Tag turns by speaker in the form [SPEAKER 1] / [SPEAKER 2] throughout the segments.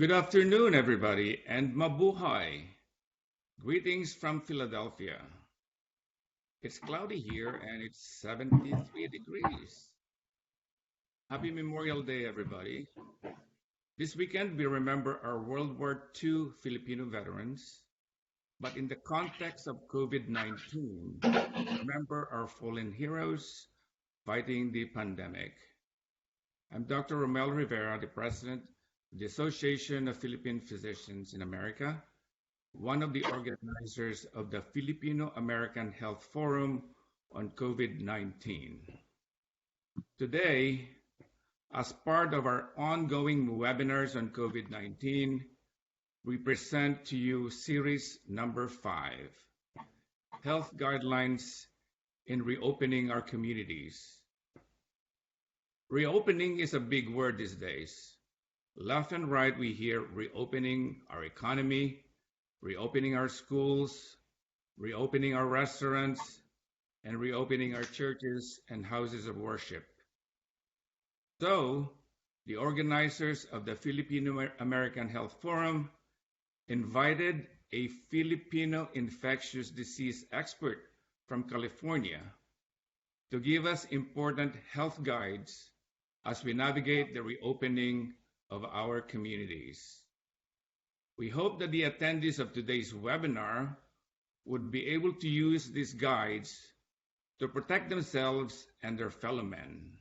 [SPEAKER 1] Good afternoon, everybody, and mabuhay. Greetings from Philadelphia. It's cloudy here and it's 73 degrees. Happy Memorial Day, everybody. This weekend, we remember our World War II Filipino veterans, but in the context of COVID-19, remember our fallen heroes fighting the pandemic. I'm Dr. Ramel Rivera, the president of the Association of Philippine Physicians in America, one of the organizers of the Filipino-American Health Forum on COVID-19. Today, as part of our ongoing webinars on COVID-19, we present to you series number 5, Health Guidelines in Reopening Our Communities. Reopening is a big word these days. Left and right, we hear reopening our economy, reopening our schools, reopening our restaurants, and reopening our churches and houses of worship. So, the organizers of the Filipino-American Health Forum invited a Filipino infectious disease expert from California to give us important health guides as we navigate the reopening of our communities. We hope that the attendees of today's webinar would be able to use these guides to protect themselves and their fellow men.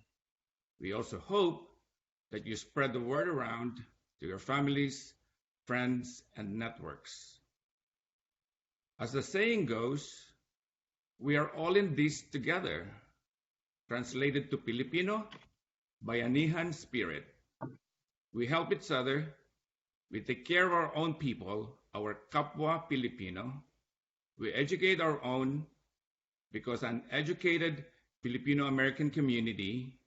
[SPEAKER 1] We also hope that you spread the word around to your families, friends, and networks. As the saying goes, we are all in this together. Translated to Filipino, bayanihan spirit. We help each other. We take care of our own people, our kapwa Filipino. We educate our own because an educated Filipino-American community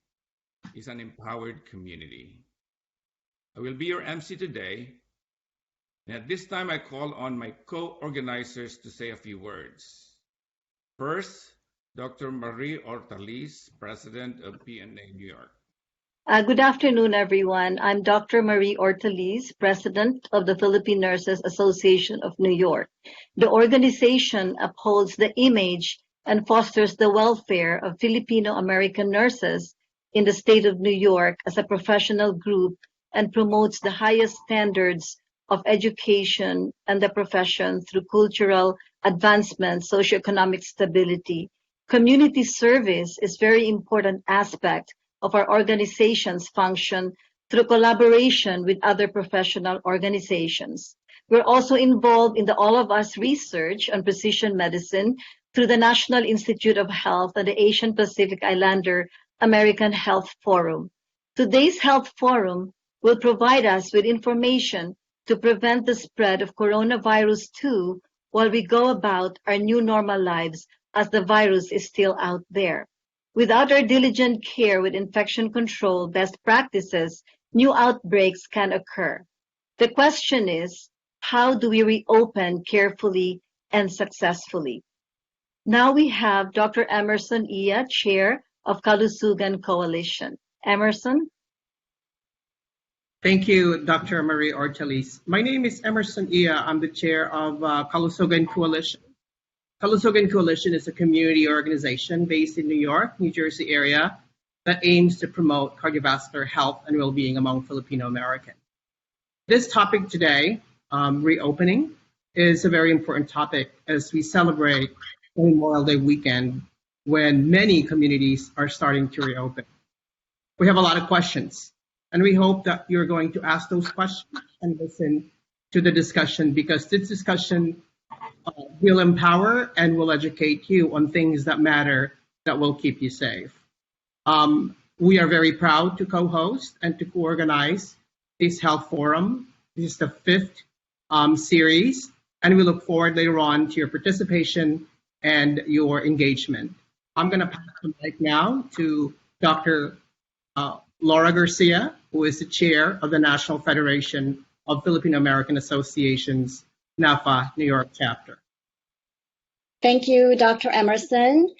[SPEAKER 1] is an empowered community. I will be your MC today. And at this time, I call on my co-organizers to say a few words. First, Dr. Marie Ortaliz, President of PNA New York.
[SPEAKER 2] Good afternoon, everyone. I'm Dr. Marie Ortaliz, President of the Philippine Nurses Association of New York. The organization upholds the image and fosters the welfare of Filipino-American nurses in the state of New York as a professional group and promotes the highest standards of education and the profession through cultural advancement, socioeconomic stability. Community service is a very important aspect of our organization's function through collaboration with other professional organizations. We're also involved in the All of Us research on precision medicine through the National Institute of Health and the Asian Pacific Islander American Health Forum. Today's Health Forum will provide us with information to prevent the spread of coronavirus 2 while we go about our new normal lives as the virus is still out there. Without our diligent care with infection control best practices, new outbreaks can occur. The question is, how do we reopen carefully and successfully? Now we have Dr. Emerson Iya, Chair of Kalusugan Coalition. Emerson?
[SPEAKER 3] Thank you, Dr. Marie Ortaliz. My name is Emerson Iya. I'm the chair of Kalusugan Coalition. Kalusugan Coalition is a community organization based in New York, New Jersey area that aims to promote cardiovascular health and well-being among Filipino Americans. This topic today, reopening, is a very important topic as we celebrate Memorial Day weekend when many communities are starting to reopen. We have a lot of questions, and we hope that you're going to ask those questions and listen to the discussion because this discussion will empower and will educate you on things that matter that will keep you safe. We are very proud to co-host and to co-organize this health forum. This is the 5th series, and we look forward later on to your participation and your engagement. I'm going to pass the mic now to Dr. Laura Garcia, who is the chair of the National Federation of Filipino American Associations, NAFA New York chapter.
[SPEAKER 4] Thank you, Dr. Emerson.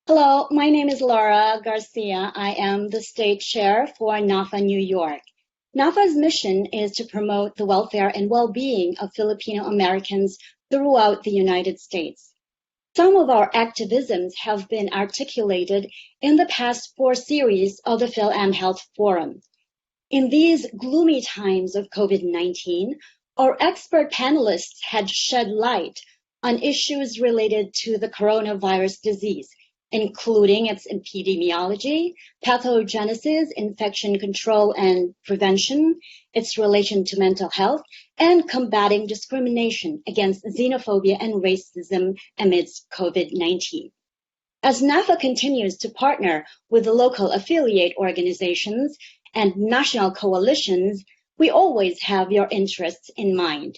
[SPEAKER 4] Hello, my name is Laura Garcia. I am the state chair for NAFA New York. NAFA's mission is to promote the welfare and well-being of Filipino Americans throughout the United States. Some of our activisms have been articulated in the past 4 series of the Phil-Am Health Forum. In these gloomy times of COVID-19, our expert panelists had shed light on issues related to the coronavirus disease, including its epidemiology, pathogenesis, infection control and prevention, its relation to mental health, and combating discrimination against xenophobia and racism amidst COVID-19. As NAFA continues to partner with the local affiliate organizations and national coalitions, we always have your interests in mind.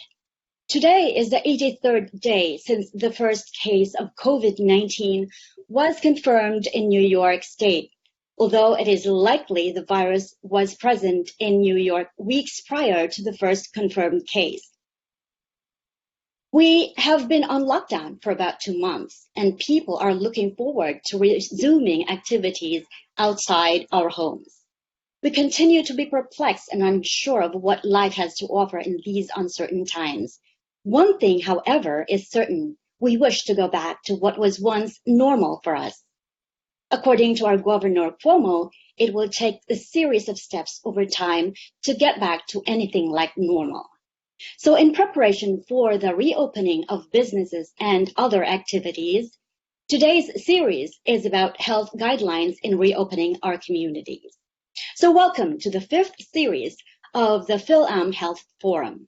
[SPEAKER 4] Today is the 83rd day since the first case of COVID-19 was confirmed in New York State, although it is likely the virus was present in New York weeks prior to the first confirmed case. We have been on lockdown for about 2 months, and people are looking forward to resuming activities outside our homes. We continue to be perplexed and unsure of what life has to offer in these uncertain times. One thing, however, is certain. We wish to go back to what was once normal for us. According to our Governor Cuomo, it will take a series of steps over time to get back to anything like normal. So in preparation for the reopening of businesses and other activities, today's series is about health guidelines in reopening our communities. So welcome to the 5th series of the Phil-Am Health Forum.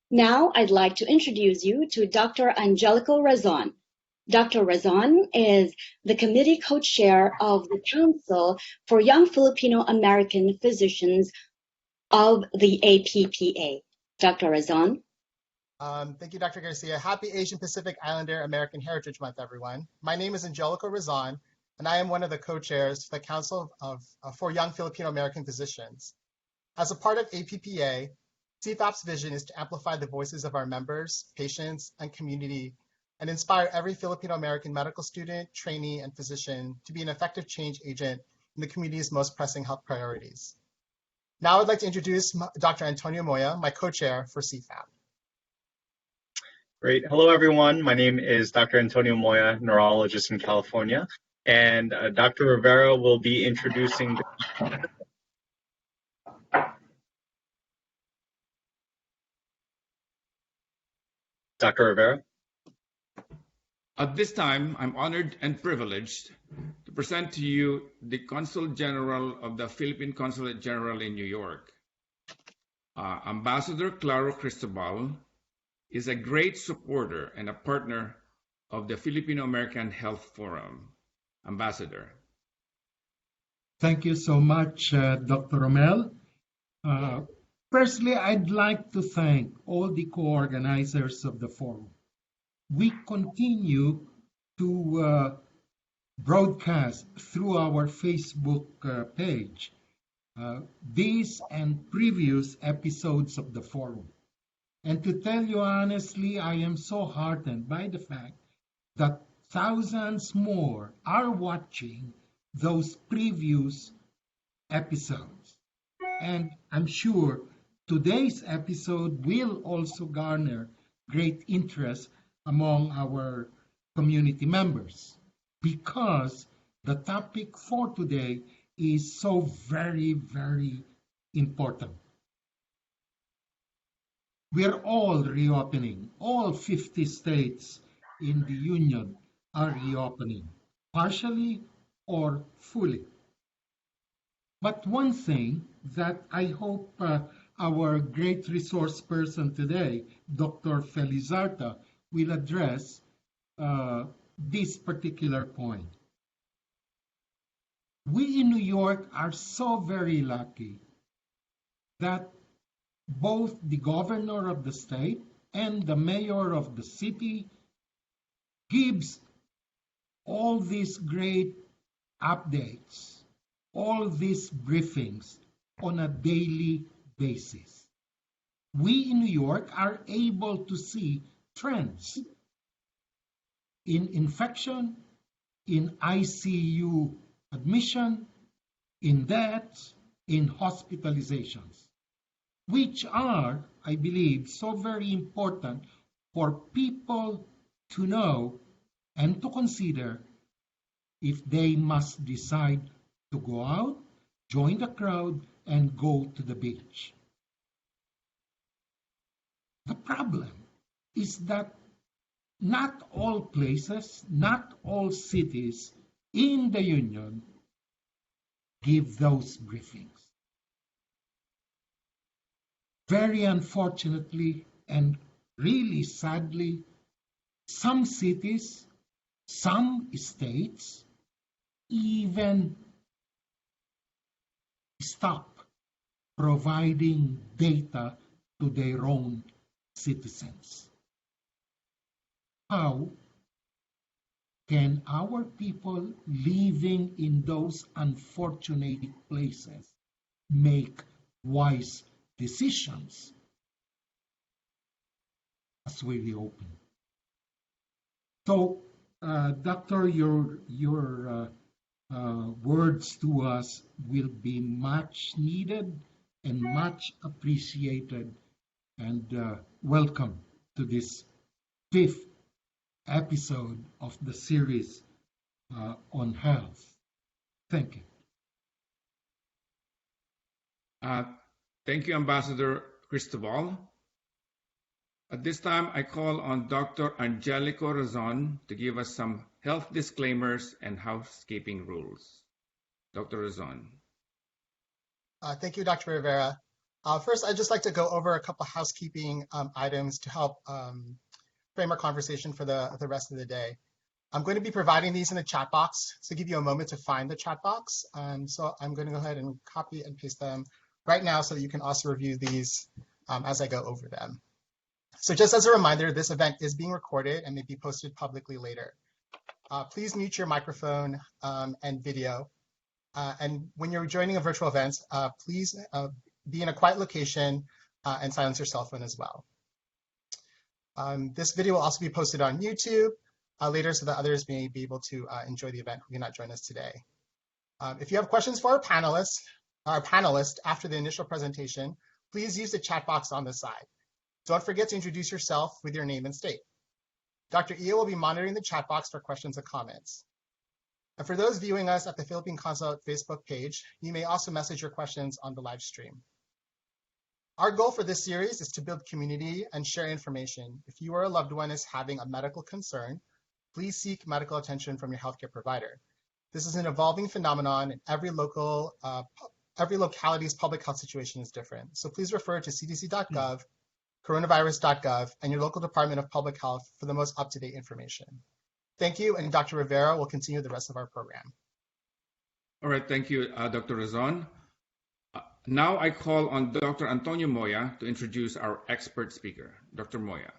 [SPEAKER 4] Now, I'd like to introduce you to Dr. Angelico Razon. Dr. Razon is the committee co-chair of the Council for Young Filipino American Physicians of the APPA. Dr. Razon.
[SPEAKER 5] Thank you, Dr. Garcia. Happy Asian Pacific Islander American Heritage Month, everyone. My name is Angelico Razon, and I am one of the co-chairs for the Council for Young Filipino American Physicians. As a part of APPA, CFAP's vision is to amplify the voices of our members, patients, and community, and inspire every Filipino American medical student, trainee, and physician to be an effective change agent in the community's most pressing health priorities. Now I'd like to introduce Dr. Antonio Moya, my co-chair for CFAP.
[SPEAKER 6] Great. Hello, everyone. My name is Dr. Antonio Moya, neurologist in California, and Dr. Rivera will be introducing Dr. Rivera.
[SPEAKER 1] At this time, I'm honored and privileged to present to you the Consul General of the Philippine Consulate General in New York. Ambassador Claro Cristobal is a great supporter and a partner of the Filipino American Health Forum. Ambassador.
[SPEAKER 7] Thank you so much, Dr. Ramel. Firstly, I'd like to thank all the co-organizers of the forum. We continue to broadcast through our Facebook page these and previous episodes of the forum. And to tell you honestly, I am so heartened by the fact that thousands more are watching those previous episodes. And I'm sure today's episode will also garner great interest among our community members because the topic for today is so very, very important. We're all reopening. All 50 states in the Union are reopening, partially or fully. But one thing that I hope our great resource person today, Dr. Felizarta, will address this particular point. We in New York are so very lucky that both the governor of the state and the mayor of the city gives all these great updates, all these briefings on a daily basis. We in New York are able to see trends in infection, in ICU admission, in deaths, in hospitalizations. which are, I believe, so very important for people to know and to consider if they must decide to go out, join the crowd, and go to the beach. The problem is that not all places, not all cities in the Union give those briefings. Very unfortunately and really sadly, some cities, some states even stop providing data to their own citizens. How can our people living in those unfortunate places make wise decisions as we reopen? So, Doctor, your words to us will be much needed and much appreciated. And welcome to this 5th episode of the series on health. Thank you.
[SPEAKER 1] Thank you, Ambassador Cristobal. At this time, I call on Dr. Angelico Razon to give us some health disclaimers and housekeeping rules. Dr. Razon.
[SPEAKER 5] Thank you, Dr. Rivera. First, I'd just like to go over a couple housekeeping items to help frame our conversation for the rest of the day. I'm going to be providing these in the chat box, so give you a moment to find the chat box. So I'm going to go ahead and copy and paste them right now so that you can also review these as I go over them. So just as a reminder, this event is being recorded and may be posted publicly later. Please mute your microphone and video. And when you're joining a virtual event, please be in a quiet location and silence your cell phone as well. This video will also be posted on YouTube later so that others may be able to enjoy the event who cannot join us today. If you have questions for our panelist after the initial presentation, please use the chat box on the side. Don't forget to introduce yourself with your name and state. Dr. Ia will be monitoring the chat box for questions and comments. And for those viewing us at the Philippine Consulate Facebook page, you may also message your questions on the live stream. Our goal for this series is to build community and share information. If you or a loved one is having a medical concern, please seek medical attention from your healthcare provider. This is an evolving phenomenon, and every locality's public health situation is different. So please refer to cdc.gov, coronavirus.gov, and your local Department of Public Health for the most up-to-date information. Thank you, and Dr. Rivera will continue the rest of our program.
[SPEAKER 1] All right, thank you, Dr. Razon. Now I call on Dr. Antonio Moya to introduce our expert speaker. Dr. Moya.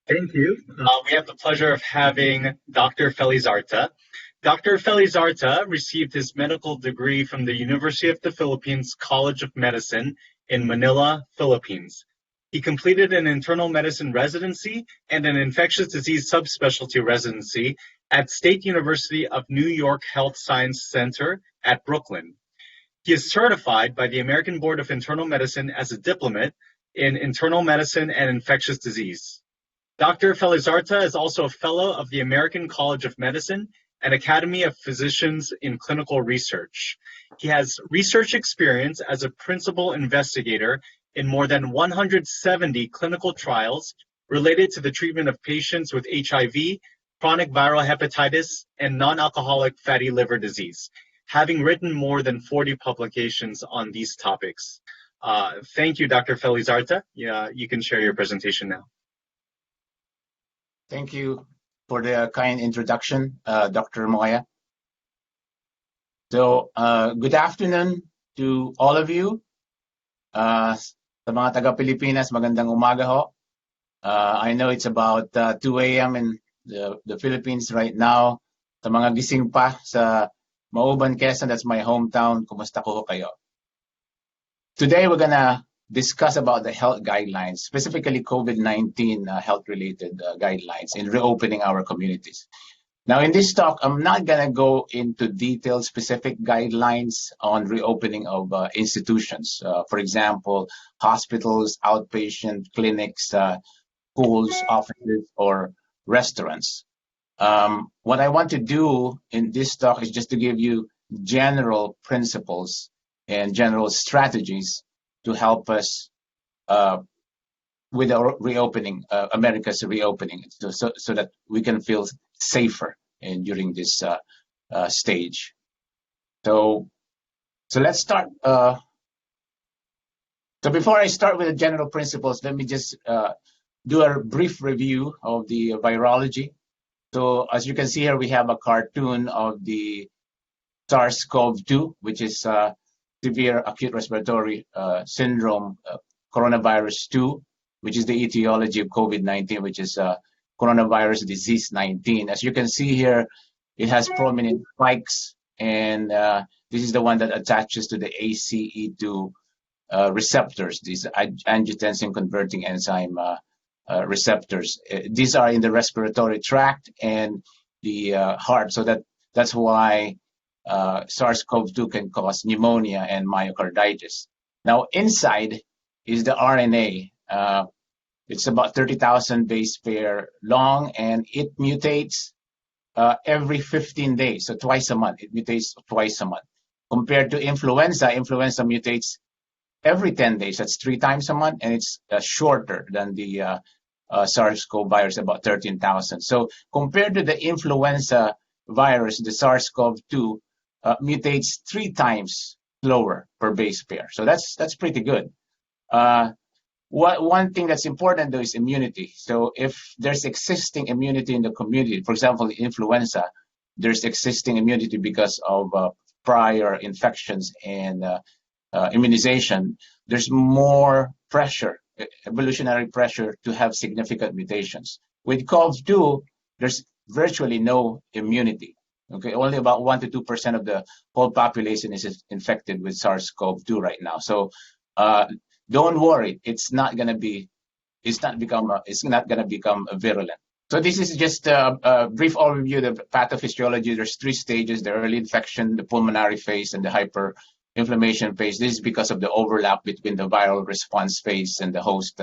[SPEAKER 6] Thank you. We have the pleasure of having Dr. Felizarta. Dr. Felizarta received his medical degree from the University of the Philippines College of Medicine in Manila, Philippines. He completed an internal medicine residency and an infectious disease subspecialty residency at State University of New York Health Science Center at Brooklyn. He is certified by the American Board of Internal Medicine as a diplomat in internal medicine and infectious disease. Dr. Felizarta is also a fellow of the American College of Medicine and Academy of Physicians in Clinical Research. He has research experience as a principal investigator in more than 170 clinical trials related to the treatment of patients with HIV, chronic viral hepatitis, and non-alcoholic fatty liver disease, having written more than 40 publications on these topics. Thank you, Dr. Felizarta. You can share your presentation now.
[SPEAKER 8] Thank you for the kind introduction, Dr. Moya. So, good afternoon to all of you. Sa mga taga-Pilipinas, magandang umaga ho. I know it's about 2 a.m. in the Philippines right now. Sa mga gising pa sa Mauban, Quezon, that's my hometown. Kumusta ko ho kayo? Today, we're gonna discuss about the health guidelines, specifically COVID-19 health-related guidelines in reopening our communities. Now, in this talk, I'm not going to go into detailed specific guidelines on reopening of institutions. For example, hospitals, outpatient clinics, schools, offices, or restaurants. What I want to do in this talk is just to give you general principles and general strategies to help us with our reopening, America's reopening, so that we can feel safer during this stage. So let's start. So before I start with the general principles, let me just do a brief review of the virology. So as you can see here, we have a cartoon of the SARS-CoV-2, which is severe acute respiratory syndrome, coronavirus 2, which is the etiology of COVID-19, which is coronavirus disease 19. As you can see here, it has prominent spikes, and this is the one that attaches to the ACE2 receptors, these angiotensin converting enzyme receptors. These are in the respiratory tract and the heart, so that's why SARS-CoV-2 can cause pneumonia and myocarditis. Now, inside is the RNA. It's about 30,000 base pair long, and it mutates every 15 days, so twice a month. It mutates twice a month. Compared to influenza mutates every 10 days. That's 3 times a month, and it's shorter than the SARS-CoV virus, about 13,000. So compared to the influenza virus, the SARS-CoV-2 mutates 3 times slower per base pair. So that's pretty good. One thing that's important, though, is immunity. So if there's existing immunity in the community, for example, influenza, there's existing immunity because of prior infections and immunization, there's more pressure, evolutionary pressure, to have significant mutations. With CoV-2, there's virtually no immunity. Okay, only about 1 to 2% of the whole population is infected with SARS-CoV-2 right now. So don't worry, it's not going to become virulent. So this is just a brief overview of the pathophysiology. There's 3 stages: the early infection, the pulmonary phase, and the hyperinflammation phase. This is because of the overlap between the viral response phase and the host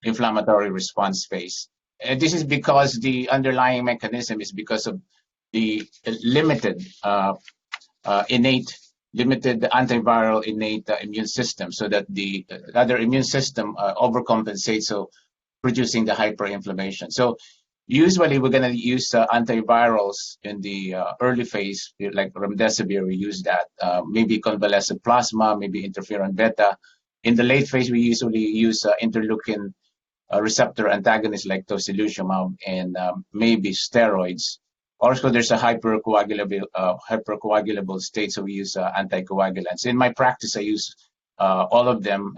[SPEAKER 8] inflammatory response phase. And this is because the underlying mechanism is because of the limited antiviral innate immune system, so that the other immune system overcompensates, so producing the hyperinflammation. So usually we're going to use antivirals in the early phase, like remdesivir. We use that, maybe convalescent plasma, maybe interferon beta. In the late phase, we usually use interleukin receptor antagonists like tocilizumab and maybe steroids. Also, there's a hypercoagulable state, so we use anticoagulants. In my practice, I use all of them: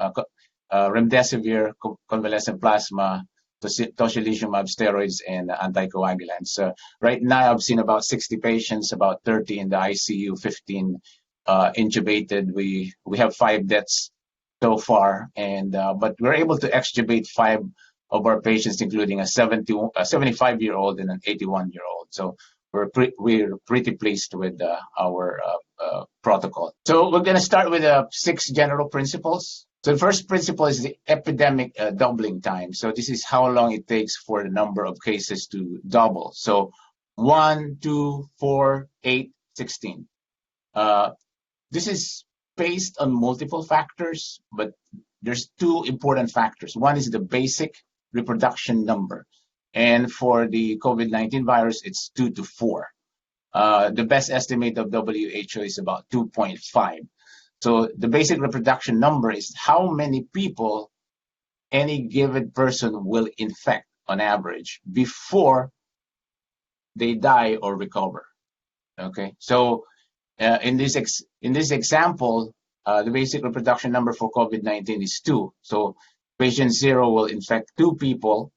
[SPEAKER 8] remdesivir, convalescent plasma, tocilizumab, steroids, and anticoagulants. Right now, I've seen about 60 patients, about 30 in the ICU, 15 intubated. We have 5 deaths so far, and but we're able to extubate 5 of our patients, including a 75-year-old and an 81-year-old. So we're pretty pleased with our protocol. So we're going to start with 6 general principles. So the first principle is the epidemic doubling time. So this is how long it takes for the number of cases to double. So 1, 2, 4, 8, 16. This is based on multiple factors, but there's 2 important factors. One is the basic reproduction number. And for the COVID-19 virus, it's 2 to 4. The best estimate of WHO is about 2.5. So the basic reproduction number is how many people any given person will infect on average before they die or recover. Okay, so in this example, the basic reproduction number for COVID-19 is 2. So patient 0 will infect 2 people,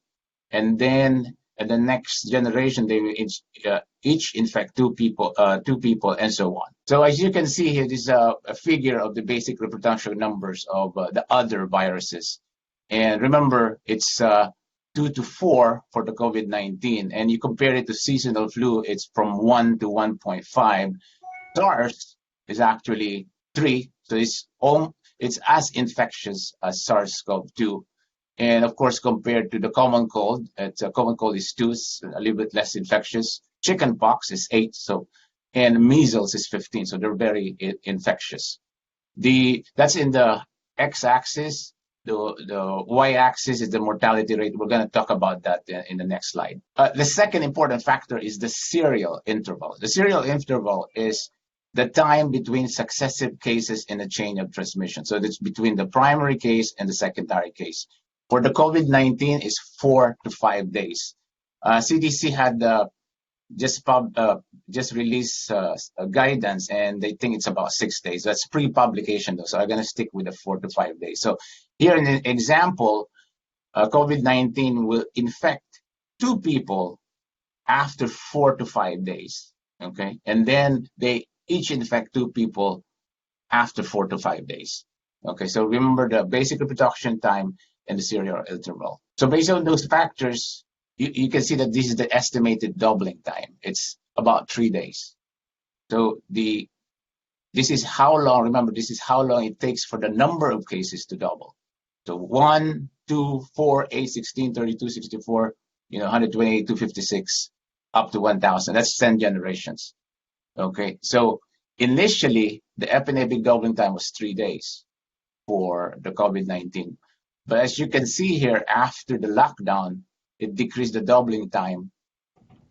[SPEAKER 8] and then in the next generation they will each infect 2 people, and so on. So as you can see here, this is a figure of the basic reproduction numbers of the other viruses. And remember, it's 2 2 to 4 for the COVID-19, and you compare it to seasonal flu, it's from 1 to 1.5. SARS is actually 3, so it's as infectious as SARS-CoV-2. And of course, compared to the common cold, common cold is 2, a little bit less infectious. Chickenpox is 8, and measles is 15, so they're very infectious. That's in the x-axis. The y-axis is the mortality rate. We're going to talk about that in the next slide. The second important factor is the serial interval. The serial interval is the time between successive cases in a chain of transmission. So it's between the primary case and the secondary case. For the COVID-19, is 4 to 5 days. CDC had just released guidance, and they think it's about 6 days. That's pre-publication, though, so I'm going to stick with the 4 to 5 days. So here in an example, COVID-19 will infect 2 people after 4 to 5 days, okay? And then they each infect 2 people after 4 to 5 days, okay? So remember the basic reproduction time and the serial interval. So based on those factors, you can see that this is the estimated doubling time. It's about 3 days. So this is how long, remember, this is how long it takes for the number of cases to double. So 1, 2, 4, 8, 16, 32, 64, 128, 256, up to 1,000. That's 10 generations. Okay, so initially, the epidemic doubling time was 3 days for the COVID-19. But as you can see here, after the lockdown, it decreased the doubling time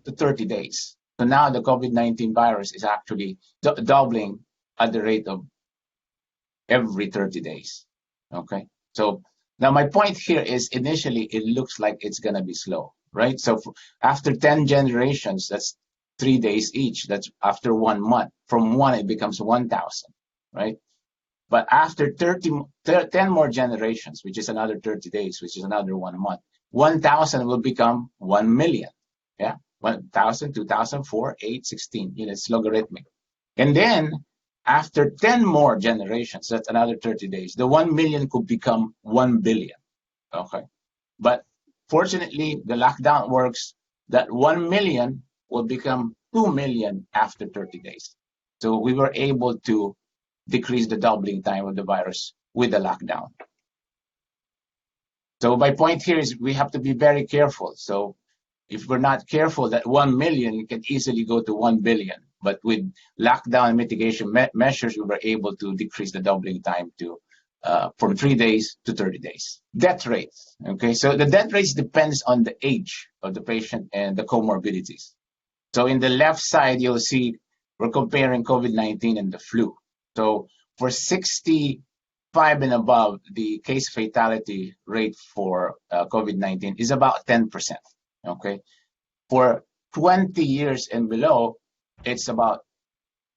[SPEAKER 8] to 30 days. So now the COVID-19 virus is actually doubling at the rate of every 30 days. Okay, so now my point here is initially it looks like it's going to be slow, right? So after 10 generations, that's 3 days each. That's after 1 month. From 1, it becomes 1,000, right? But after 10 more generations, which is another 30 days, which is another 1 month, 1,000 will become 1 million. Yeah, 1,000, 2,000, 4, 8, 16. It's logarithmic. And then after 10 more generations, that's another 30 days, the 1 million could become 1 billion. Okay. But fortunately, the lockdown works that 1 million will become 2 million after 30 days. So we were able to decrease the doubling time of the virus with the lockdown. So my point here is we have to be very careful. So if we're not careful, that 1 million can easily go to 1 billion. But with lockdown and mitigation measures, we were able to decrease the doubling time to from 3 days to 30 days. Death rates. Okay, so the death rates depends on the age of the patient and the comorbidities. So in the left side, you'll see we're comparing COVID-19 and the flu. So for 65 and above, the case fatality rate for COVID-19 is about 10%. Okay, for 20 years and below, it's about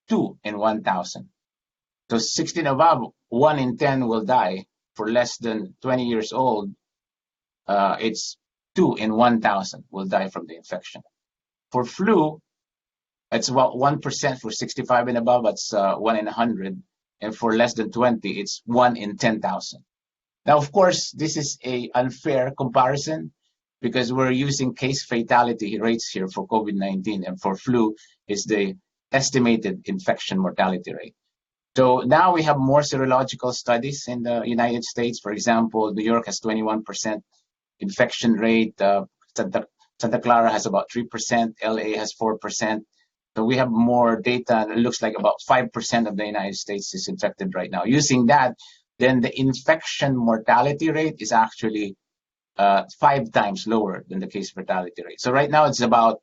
[SPEAKER 8] 2 in 1,000. So 16 above, 1 in 10 will die. For less than 20 years old, it's 2 in 1,000 will die from the infection. For flu, it's about 1% for 65 and above, that's 1 in 100. And for less than 20, it's 1 in 10,000. Now, of course, this is an unfair comparison because we're using case fatality rates here for COVID-19, and for flu is the estimated infection mortality rate. So now we have more serological studies in the United States. For example, New York has 21% infection rate. Santa Clara has about 3%. LA has 4%. So we have more data, and it looks like about 5% of the United States is infected right now. Using that, then the infection mortality rate is actually 5 times lower than the case fatality rate. So right now it's about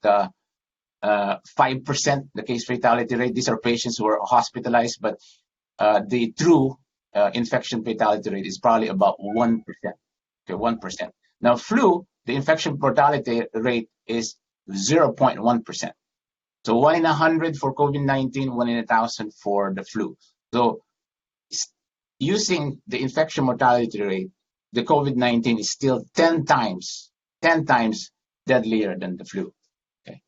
[SPEAKER 8] 5%, the case fatality rate. These are patients who are hospitalized, but the true infection fatality rate is probably about 1%. Okay, 1%. Now flu, the infection mortality rate is 0.1%. So 1 in 100 for COVID-19, 1 in 1,000 for the flu. So using the infection mortality rate, the COVID-19 is still 10 times deadlier than the flu. Okay.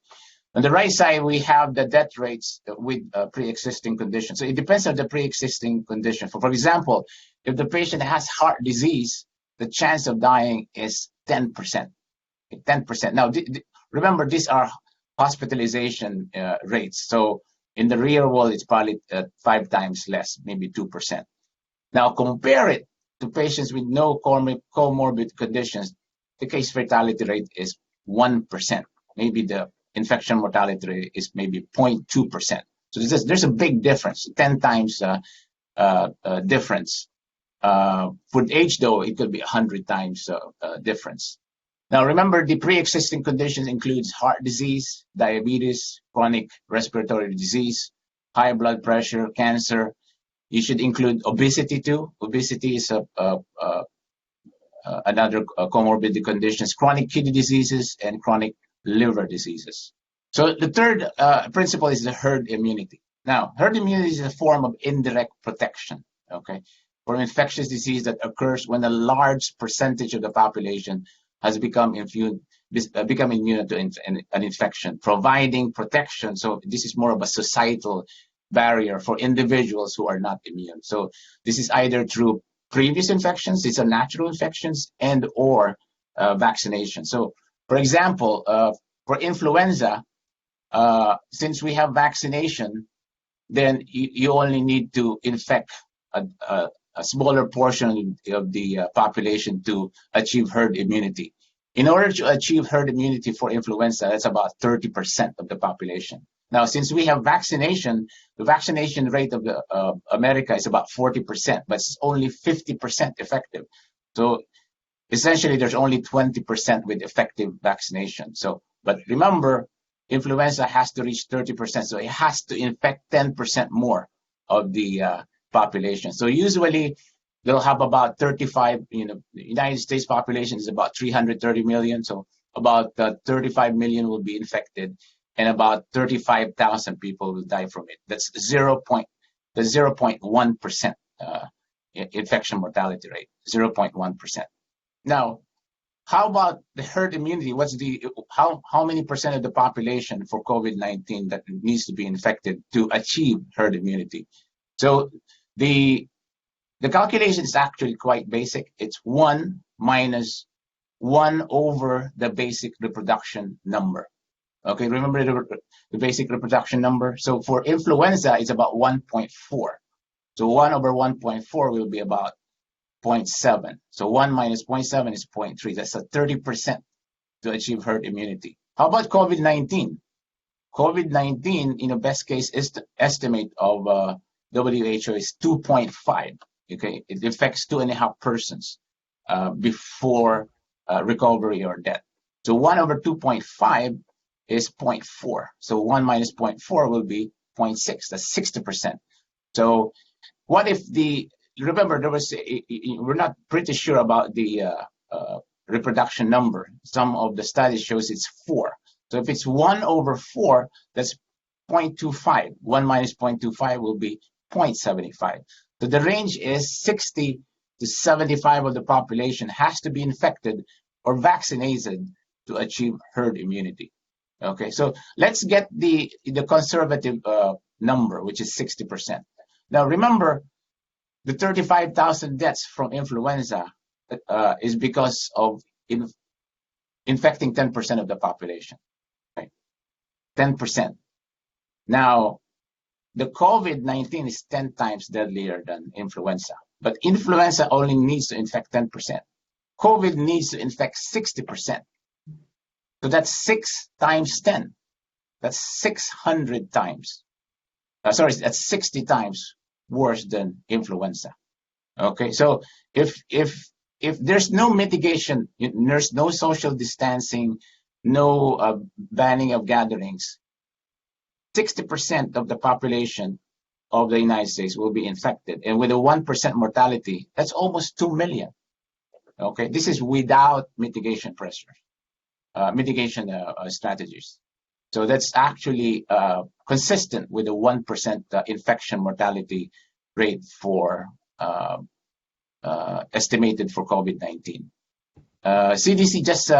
[SPEAKER 8] On the right side, we have the death rates with pre-existing conditions. So it depends on the pre-existing condition. For example, if the patient has heart disease, the chance of dying is 10%. 10%. Now, remember, these are hospitalization rates. So in the real world, it's probably 5 times less, maybe 2%. Now, compare it to patients with no comorbid conditions. The case fatality rate is 1%. Maybe the infection mortality rate is maybe 0.2%. So there's a big difference, 10 times difference. For age, though, it could be 100 times difference. Now, remember, the pre-existing conditions includes heart disease, diabetes, chronic respiratory disease, high blood pressure, cancer. You should include obesity too. Obesity is another comorbid conditions, chronic kidney diseases and chronic liver diseases. So the third principle is the herd immunity. Now, herd immunity is a form of indirect protection, okay, for infectious disease that occurs when a large percentage of the population has become immune to an infection, providing protection. So this is more of a societal barrier for individuals who are not immune. So this is either through previous infections, these are natural infections, and or vaccination. So, for example, for influenza, since we have vaccination, then you only need to infect a smaller portion of the population to achieve herd immunity. In order to achieve herd immunity for influenza, that's about 30% of the population. Now, since we have vaccination, the vaccination rate of America is about 40%, but it's only 50% effective. So essentially, there's only 20% with effective vaccination. So, but remember, influenza has to reach 30%, so it has to infect 10% more of the population. So usually, they'll have about 35. The United States population is about 330 million, so about 35 million will be infected, and about 35,000 people will die from it. That's 0.1% infection mortality rate, 0.1%. Now, how about the herd immunity? How many percent of the population for COVID-19 that needs to be infected to achieve herd immunity? So the calculation is actually quite basic. It's 1 minus 1 over the basic reproduction number. Okay, remember the basic reproduction number? So for influenza, it's about 1.4. So 1 over 1.4 will be about 0.7. So 1 minus 0.7 is 0.3. That's a 30% to achieve herd immunity. How about COVID-19? COVID-19, in a best case estimate of WHO is 2.5. Okay, it affects 2.5 persons before recovery or death. So 1 over 2.5 is 0.4. So 1 minus 0.4 will be 0.6. That's 60%. So what if remember, we're not pretty sure about the reproduction number. Some of the studies shows it's 4. So if it's 1 over 4, that's 0.25. 1 minus 0.25 will be 0.75. So the range is 60 to 75 of the population has to be infected or vaccinated to achieve herd immunity. Okay, so let's get the conservative number, which is 60%. Now remember, the 35,000 deaths from influenza is because of infecting 10% of the population. Okay? 10%. Now, the COVID-19 is 10 times deadlier than influenza, but influenza only needs to infect 10%. COVID needs to infect 60%. So that's 6 times 10. That's 600 times. That's 60 times worse than influenza. Okay, so if there's no mitigation, there's no social distancing, no banning of gatherings, 60% of the population of the United States will be infected, and with a 1% mortality, that's almost 2 million. Okay, this is without mitigation pressure, mitigation strategies. So that's actually consistent with the 1% infection mortality rate for estimated for COVID-19. CDC just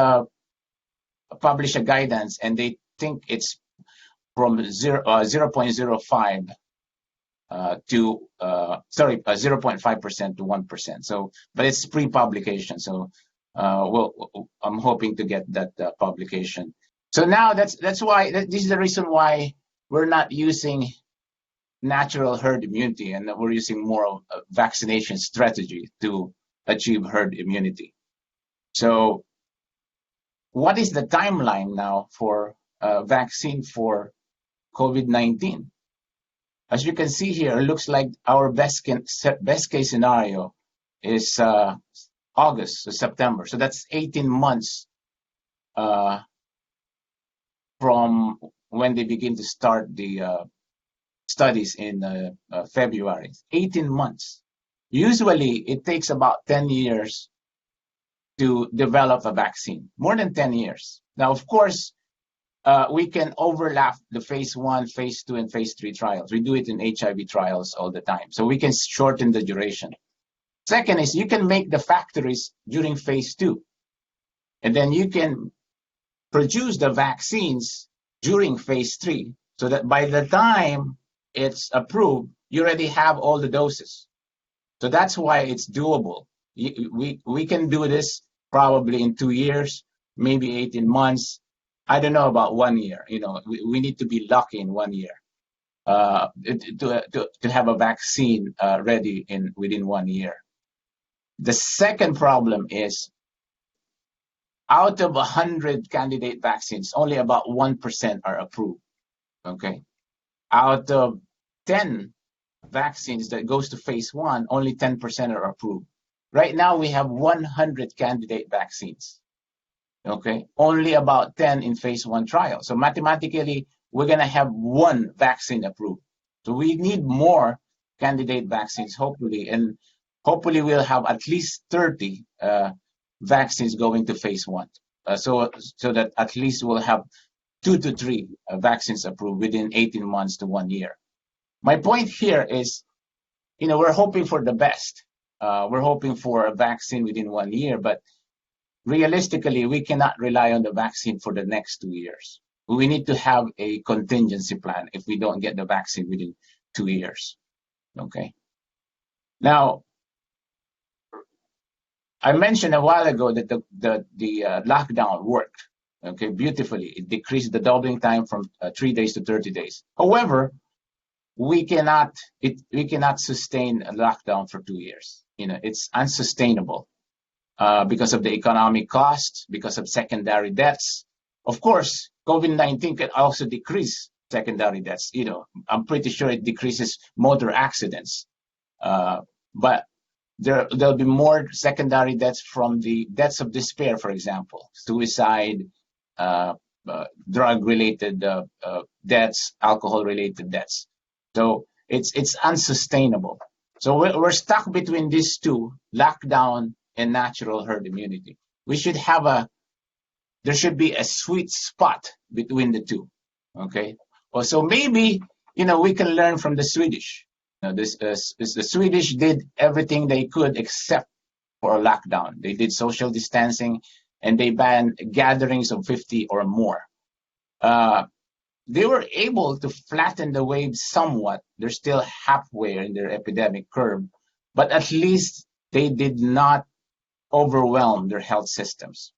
[SPEAKER 8] published a guidance, and they think it's from 0.05 to 0.5% to 1%. So, but it's pre-publication. So I'm hoping to get that publication. So now that's why this is the reason why we're not using natural herd immunity, and that we're using more of a vaccination strategy to achieve herd immunity. So what is the timeline now for vaccine for COVID-19? As you can see here, it looks like our best case scenario is August to September. So that's 18 months from when they begin to start the studies in February. 18 months. Usually it takes about 10 years to develop a vaccine, more than 10 years. Now, of course, we can overlap the phase 1, phase 2, and phase 3 trials. We do it in HIV trials all the time. So we can shorten the duration. Second is you can make the factories during phase 2. And then you can produce the vaccines during phase 3 so that by the time it's approved, you already have all the doses. So that's why it's doable. We can do this probably in 2 years, maybe 18 months. I don't know about 1 year. You know, we need to be lucky in 1 year to have a vaccine ready within 1 year. The second problem is out of 100 candidate vaccines, only about 1% are approved. Okay, out of 10 vaccines that goes to phase 1, only 10% are approved. Right now we have 100 candidate vaccines. Okay, only about 10 in phase 1 trial. So mathematically, we're going to have 1 vaccine approved. So we need more candidate vaccines, hopefully, and hopefully we'll have at least 30 vaccines going to phase 1. So that at least we'll have 2 to 3 vaccines approved within 18 months to 1 year. My point here is, you know, we're hoping for the best. We're hoping for a vaccine within 1 year, but realistically, we cannot rely on the vaccine for the next 2 years. We need to have a contingency plan if we don't get the vaccine within 2 years. Okay. Now, I mentioned a while ago that the lockdown worked. Okay, beautifully. It decreased the doubling time from 3 days to 30 days. However, we cannot sustain a lockdown for 2 years. You know, it's unsustainable. Because of the economic costs, because of secondary deaths. Of course, COVID-19 can also decrease secondary deaths. You know, I'm pretty sure it decreases motor accidents. But there'll be more secondary deaths from the deaths of despair, for example, suicide, drug-related deaths, alcohol-related deaths. So it's unsustainable. So we're stuck between these two, lockdown and natural herd immunity. There should be a sweet spot between the two. Okay. Well, so maybe, you know, we can learn from the Swedish. You know, the Swedish did everything they could except for a lockdown. They did social distancing and they banned gatherings of 50 or more. They were able to flatten the wave somewhat. They're still halfway in their epidemic curve, but at least they did not overwhelm their health systems.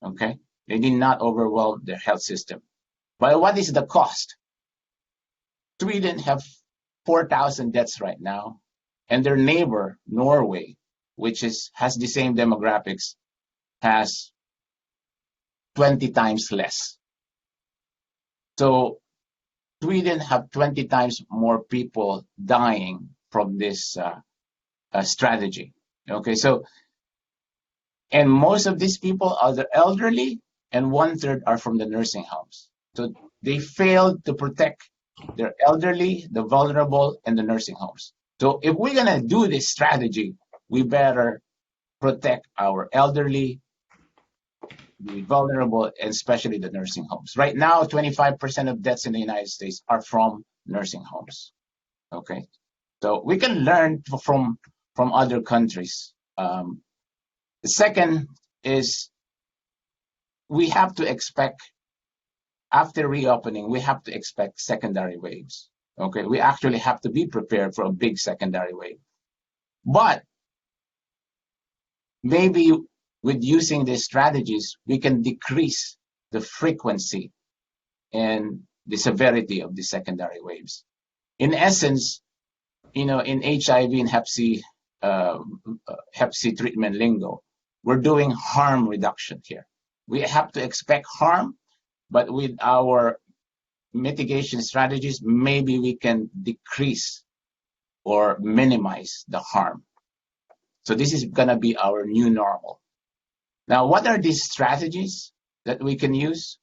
[SPEAKER 8] Okay? They did not overwhelm their health system. But what is the cost? Sweden have 4,000 deaths right now, and their neighbor, Norway, which has the same demographics, has 20 times less. So Sweden have 20 times more people dying from this strategy. Okay, so, and most of these people are the elderly, and 1/3 are from the nursing homes. So they failed to protect their elderly, the vulnerable, and the nursing homes. So if we're going to do this strategy, we better protect our elderly, the vulnerable, and especially the nursing homes. Right now, 25% of deaths in the United States are from nursing homes. Okay, so we can learn from other countries. The second is we have to expect, after reopening, we have to expect secondary waves. Okay, we actually have to be prepared for a big secondary wave. But maybe with using these strategies, we can decrease the frequency and the severity of the secondary waves. In essence, in HIV and Hep C treatment lingo, we're doing harm reduction here. We have to expect harm, but with our mitigation strategies, maybe we can decrease or minimize the harm. So this is going to be our new normal. Now, what are these strategies that we can use?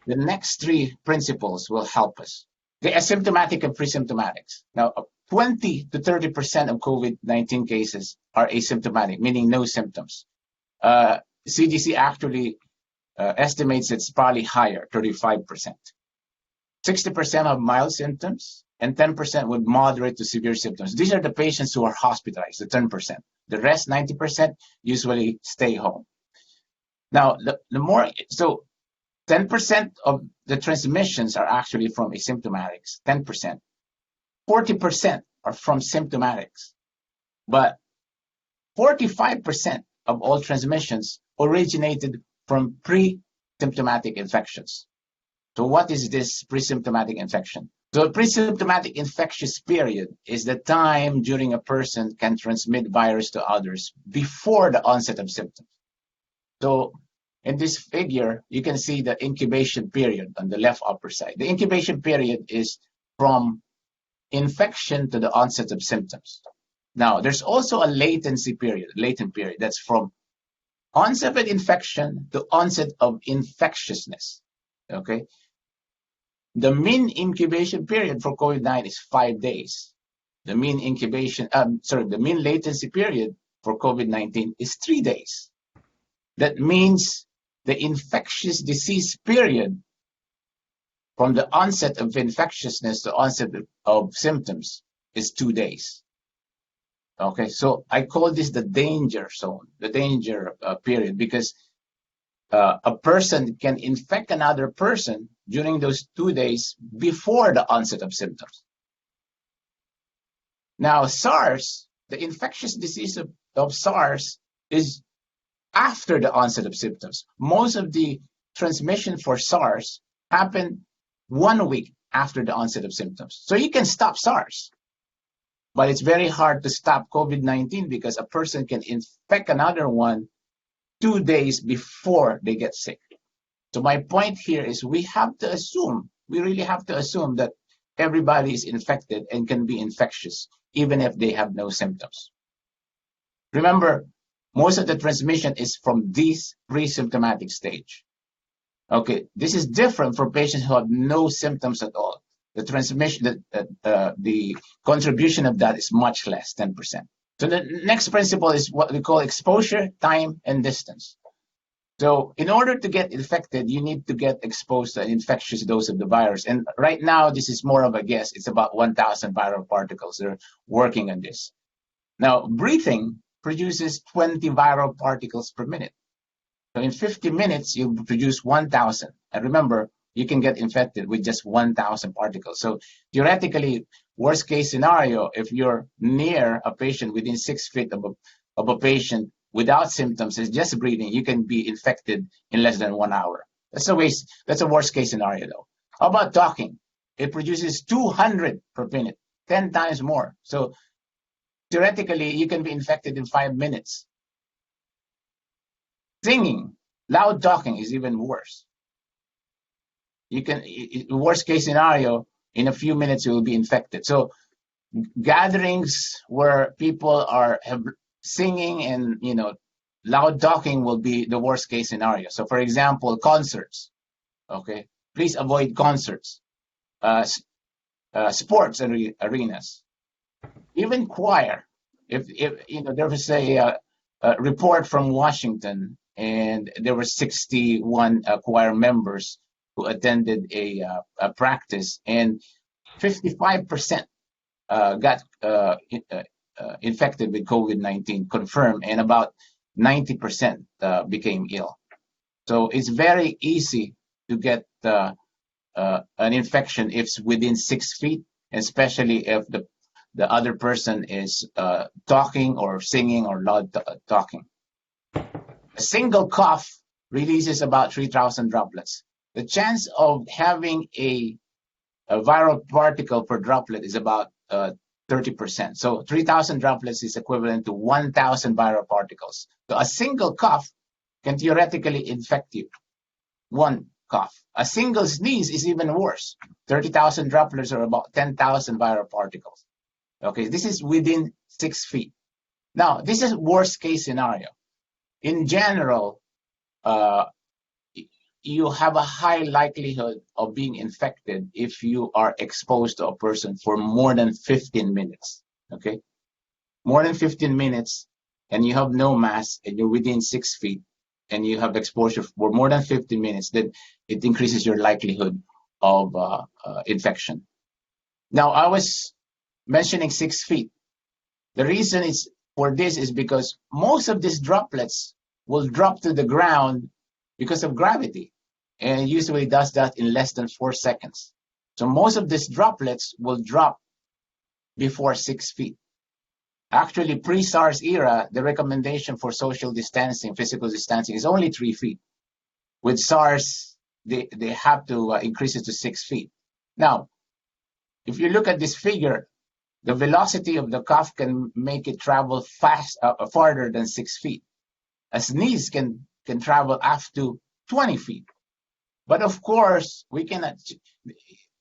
[SPEAKER 8] The next three principles will help us. The asymptomatic and pre-symptomatics. Now, 20 to 30% of COVID-19 cases are asymptomatic, meaning no symptoms. CDC actually estimates it's probably higher, 35%. 60% have mild symptoms, and 10% with moderate to severe symptoms. These are the patients who are hospitalized, the 10%. The rest, 90%, usually stay home. Now, so 10% of the transmissions are actually from asymptomatics, 10%. 40% are from symptomatics. But 45% of all transmissions originated from pre-symptomatic infections. So what is this pre-symptomatic infection? So pre-symptomatic infectious period is the time during a person can transmit virus to others before the onset of symptoms. So in this figure, you can see the incubation period on the left upper side. The incubation period is from infection to the onset of symptoms. Now, there's also a latent period. That's from onset of infection to onset of infectiousness. Okay. The mean incubation period for COVID-19 is 5 days. The mean latency period for COVID-19 is 3 days. That means the infectious disease period from the onset of infectiousness to onset of symptoms is 2 days. Okay, so I call this the danger zone, the danger period, because a person can infect another person during those 2 days before the onset of symptoms. Now, SARS, the infectious disease of SARS is after the onset of symptoms. Most of the transmission for SARS happened 1 week after the onset of symptoms. So you can stop SARS, but it's very hard to stop COVID-19 because a person can infect another one 2 days before they get sick. So my point here is we really have to assume that everybody is infected and can be infectious, even if they have no symptoms. Remember, most of the transmission is from this pre-symptomatic stage. Okay, this is different for patients who have no symptoms at all. The transmission, the contribution of that is much less, 10%. So the next principle is what we call exposure, time, and distance. So in order to get infected, you need to get exposed to an infectious dose of the virus. And right now, this is more of a guess. It's about 1,000 viral particles. They're working on this. Now, breathing produces 20 viral particles per minute. So in 50 minutes, you produce 1,000. And remember, you can get infected with just 1,000 particles. So theoretically, worst case scenario, if you're near a patient within 6 feet of a patient without symptoms, is just breathing, you can be infected in less than 1 hour. That's a worst case scenario though. How about talking? It produces 200 per minute, 10 times more. So theoretically, you can be infected in 5 minutes. Singing, loud talking is even worse. Worst case scenario, in a few minutes you will be infected. So gatherings where people have singing and loud talking will be the worst case scenario. So for example, concerts. Okay, please avoid concerts. Sports arenas, even choir. If there was a report from Washington, and there were 61 choir members who attended a practice, and 55% got infected with COVID-19, confirmed, and about 90% became ill. So it's very easy to get an infection if it's within 6 feet, especially if the other person is talking or singing or loud talking. A single cough releases about 3,000 droplets. The chance of having a viral particle per droplet is about 30%. So 3,000 droplets is equivalent to 1,000 viral particles. So a single cough can theoretically infect you. One cough. A single sneeze is even worse. 30,000 droplets are about 10,000 viral particles. Okay, this is within 6 feet. Now, this is worst case scenario. In general, you have a high likelihood of being infected if you are exposed to a person for more than 15 minutes, okay? More than 15 minutes, and you have no mask, and you're within 6 feet, and you have exposure for more than 15 minutes, then it increases your likelihood of infection. Now, I was mentioning 6 feet. The reason for this is because most of these droplets will drop to the ground because of gravity, and it usually does that in less than 4 seconds. So most of these droplets will drop before 6 feet. Actually, pre-SARS era, the recommendation for social distancing, physical distancing, is only 3 feet. With SARS, they have to increase it to 6 feet. Now, if you look at this figure, the velocity of the cough can make it travel farther than 6 feet. A sneeze can travel up to 20 feet. But of course, we cannot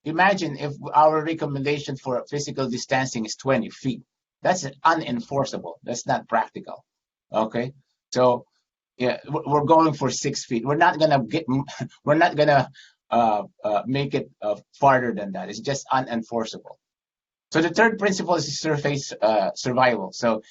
[SPEAKER 8] imagine if our recommendation for physical distancing is 20 feet. That's unenforceable. That's not practical. Okay, so yeah, we're going for 6 feet. We're not gonna make it farther than that. It's just unenforceable. So the third principle is surface survival. So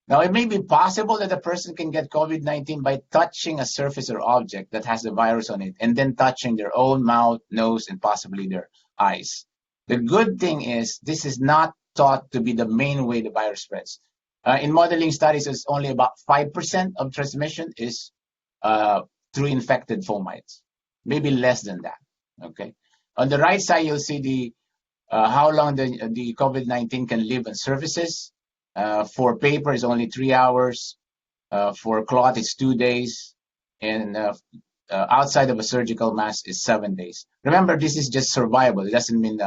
[SPEAKER 8] now it may be possible that a person can get COVID-19 by touching a surface or object that has the virus on it, and then touching their own mouth, nose, and possibly their eyes. The good thing is this is not thought to be the main way the virus spreads. In modeling studies, it's only about 5% of transmission is through infected fomites, maybe less than that. Okay. On the right side, you'll see the how long the COVID-19 can live on surfaces. For paper, it's only 3 hours. For cloth, it's 2 days. And outside of a surgical mask is 7 days. Remember, this is just survival. It doesn't mean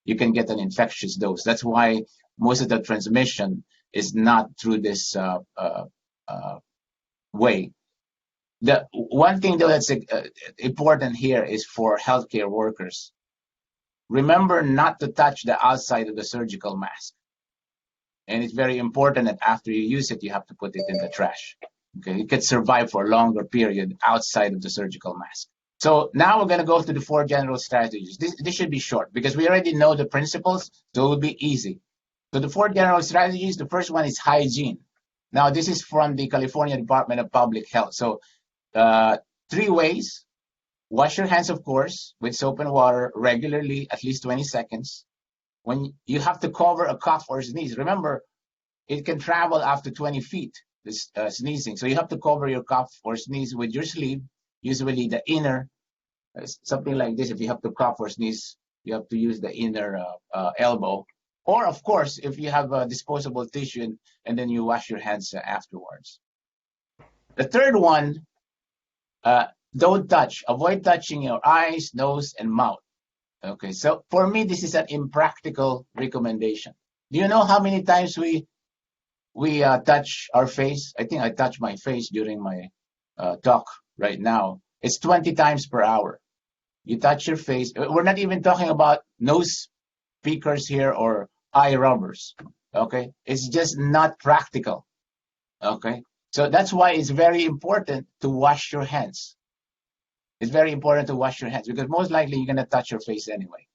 [SPEAKER 8] you can get an infectious dose. That's why most of the transmission is not through this way. The one thing though that's important here is for healthcare workers. Remember not to touch the outside of the surgical mask. And it's very important that after you use it, you have to put it in the trash. Okay, it can survive for a longer period outside of the surgical mask. So now we're going to go through the 4 general strategies. This should be short because we already know the principles, so it will be easy. So the 4 general strategies, the first one is hygiene. Now this is from the California Department of Public Health. So 3 ways. Wash your hands, of course, with soap and water regularly, at least 20 seconds. When you have to cover a cough or sneeze, remember, it can travel up to 20 feet, this sneezing. So you have to cover your cough or sneeze with your sleeve, usually the inner, something like this. If you have to cough or sneeze, you have to use the inner elbow. Or, of course, if you have a disposable tissue and then you wash your hands afterwards. The third one, don't touch. Avoid touching your eyes, nose, and mouth. Okay, so for me, this is an impractical recommendation. Do you know how many times we touch our face? I think I touch my face during my talk right now. It's 20 times per hour. You touch your face. We're not even talking about nose speakers here or eye rubbers. Okay, it's just not practical. Okay, so that's why it's very important to wash your hands. It's very important to wash your hands because most likely you're going to touch your face anyway.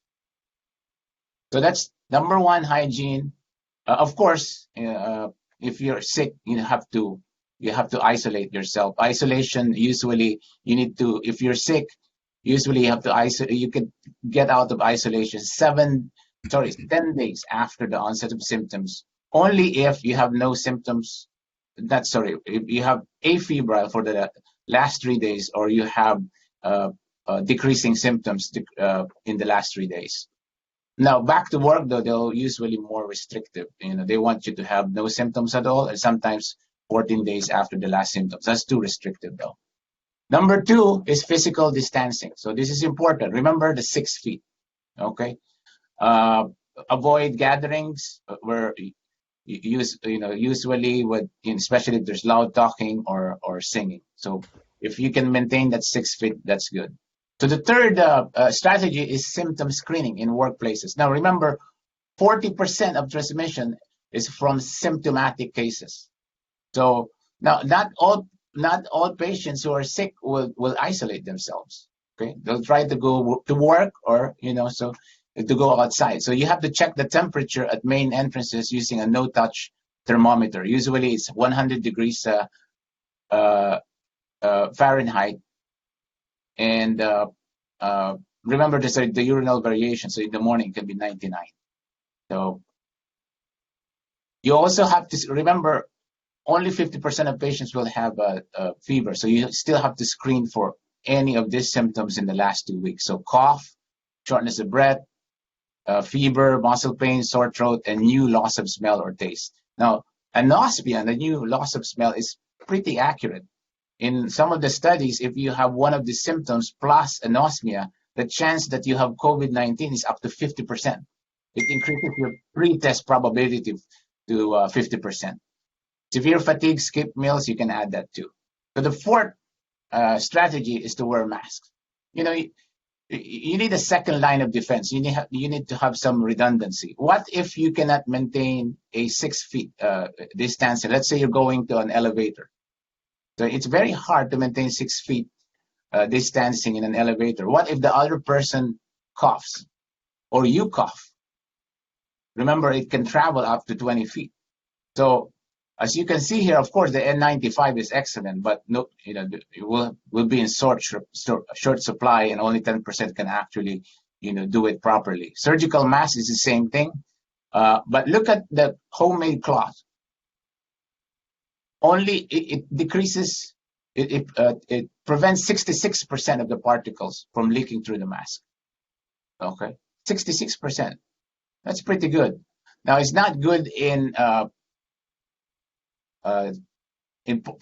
[SPEAKER 8] So that's number 1, hygiene. Of course, if you're sick, you have to isolate yourself. Isolation, usually you need to, if you're sick, usually you have to isolate. You can get out of isolation 10 days after the onset of symptoms. Only if you have no symptoms. If you have afebrile for the last 3 days, or you have decreasing symptoms in the last 3 days. Now back to work though, they're usually more restrictive. They want you to have no symptoms at all, and sometimes 14 days after the last symptoms. That's too restrictive though. Number 2 is physical distancing. So this is important. Remember the 6 feet, okay? Avoid gatherings where usually especially if there's loud talking or singing. So if you can maintain that 6 feet, that's good. So the third strategy is symptom screening in workplaces. Now remember, 40% of transmission is from symptomatic cases. So now not all patients who are sick will isolate themselves. Okay, they'll try to go to work or so to go outside. So you have to check the temperature at main entrances using a no-touch thermometer. Usually it's 100 degrees Fahrenheit. And remember the urinal variation. So in the morning it can be 99. So you also have to remember only 50% of patients will have a fever. So you still have to screen for any of these symptoms in the last 2 weeks. So cough, shortness of breath, fever, muscle pain, sore throat, and new loss of smell or taste. Now, anosmia, the new loss of smell, is pretty accurate. In some of the studies, if you have one of the symptoms plus anosmia, the chance that you have COVID-19 is up to 50%. It increases your pre-test probability to 50%. Severe fatigue, skip meals, you can add that too. So the fourth strategy is to wear masks. You need a second line of defense. You need to have some redundancy. What if you cannot maintain a 6 feet distance? Let's say you're going to an elevator. So it's very hard to maintain 6 feet distancing in an elevator. What if the other person coughs or you cough? Remember, it can travel up to 20 feet. So as you can see here, of course, the N95 is excellent, but no, it will be in short supply, and only 10% can actually, do it properly. Surgical mask is the same thing, but look at the homemade cloth. Only it decreases. It prevents 66% of the particles from leaking through the mask. Okay, 66%. That's pretty good. Now it's not good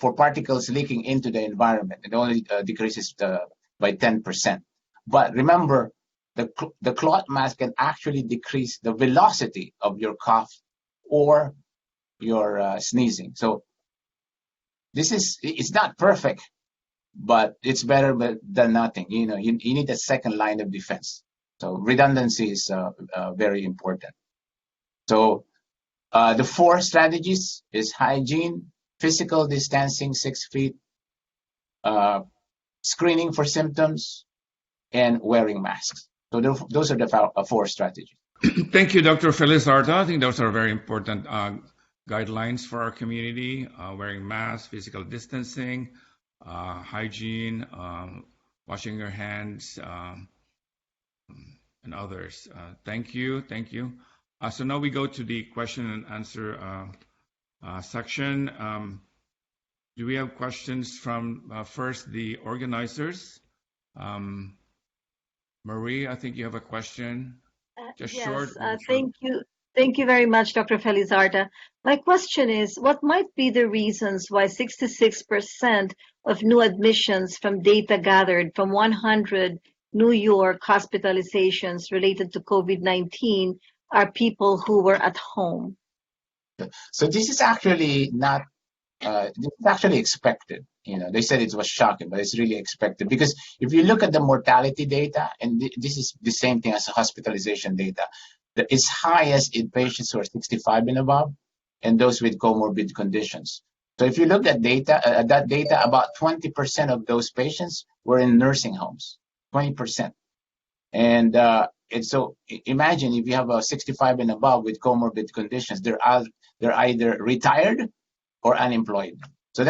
[SPEAKER 8] for particles leaking into the environment. It only decreases by 10%. But remember, the cloth mask can actually decrease the velocity of your cough or your sneezing. So it's not perfect, but it's better than nothing. You need a second line of defense. So redundancy is very important. So the 4 strategies is hygiene, physical distancing 6 feet, screening for symptoms, and wearing masks. So those are the 4 strategies.
[SPEAKER 1] Thank you, Dr. Felizarta. I think those are very important guidelines for our community: wearing masks, physical distancing, hygiene, washing your hands, and others. Thank you. So now we go to the question and answer section. Do we have questions from first the organizers? Marie, I think you have a question. Just
[SPEAKER 2] yes,
[SPEAKER 1] short.
[SPEAKER 2] Thank you. Thank you very much, Dr. Felizarta. My question is, what might be the reasons why 66% of new admissions from data gathered from 100 New York hospitalizations related to COVID-19 are people who were at home?
[SPEAKER 8] So this is actually not, this is actually expected. They said it was shocking, but it's really expected, because if you look at the mortality data, and this is the same thing as the hospitalization data, it's highest in patients who are 65 and above and those with comorbid conditions. So if you look at that data, about 20% of those patients were in nursing homes, 20%. And so imagine if you have a 65 and above with comorbid conditions, they're either retired or unemployed. So